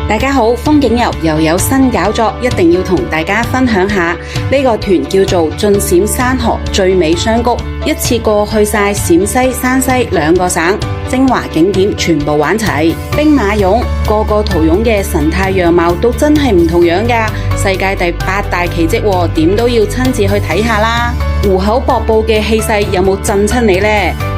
大家好，風景遊又有新搞作，一定要同大家分享下。呢個團叫做進陝山河最美雙谷，一次過去晒陝西、山西兩個省，精華景點全部玩齊。兵馬俑，個個陶俑嘅神態樣貌都真係唔同樣㗎，世界第8大奇蹟喎，點都要親自去睇下啦。湖口瀑布嘅氣勢有冇震親你呢？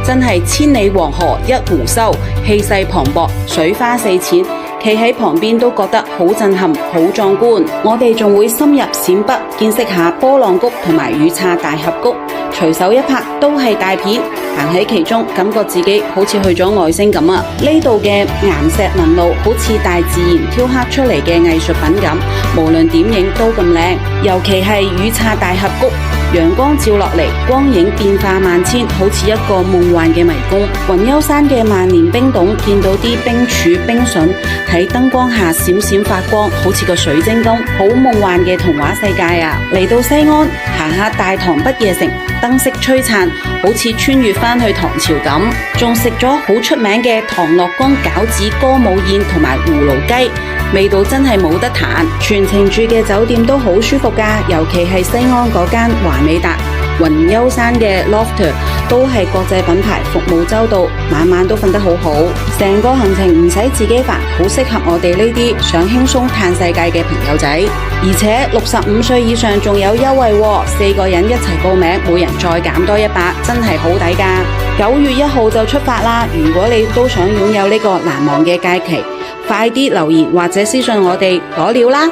真係千里黃河一湖收，氣勢磅礴，水花四濺。企喺旁邊都覺得好震撼、好壯觀。我哋仲會深入陝北，見識下波浪谷同埋雨岔大峽谷，隨手一拍都係大片。行喺其中，感覺自己好似去咗外星咁啊！呢度嘅岩石紋路好似大自然雕刻出嚟嘅藝術品咁，無論點影都咁靚。尤其係雨岔大峽谷，陽光照落嚟，光影變化萬千，好似一個夢幻嘅迷宮。雲丘山嘅萬年冰洞，見到啲冰柱、冰筍喺燈光下閃閃發光，好似個水晶宮，好夢幻嘅童話世界啊！嚟到西安，行下大唐不夜城，燈飾璀璨，好似穿越返去唐朝咁。仲食咗好出名嘅唐樂宮餃子、歌舞宴同埋葫蘆雞，味道真係冇得彈。全程住嘅酒店都好舒服㗎，尤其係西安嗰間華美達雲丘山嘅 Loft 都係國際品牌，服務周到，晚晚都瞓得好好。成個行程唔使自己煩，好適合我哋呢啲想輕鬆嘆世界嘅朋友仔。而且65歲以上仲有優惠喎，4個人一齊報名，每人再減多100，真係好抵㗎。9月1號就出發啦！如果你都想擁有呢個難忘嘅假期，快啲留言或者私信我哋攞料啦！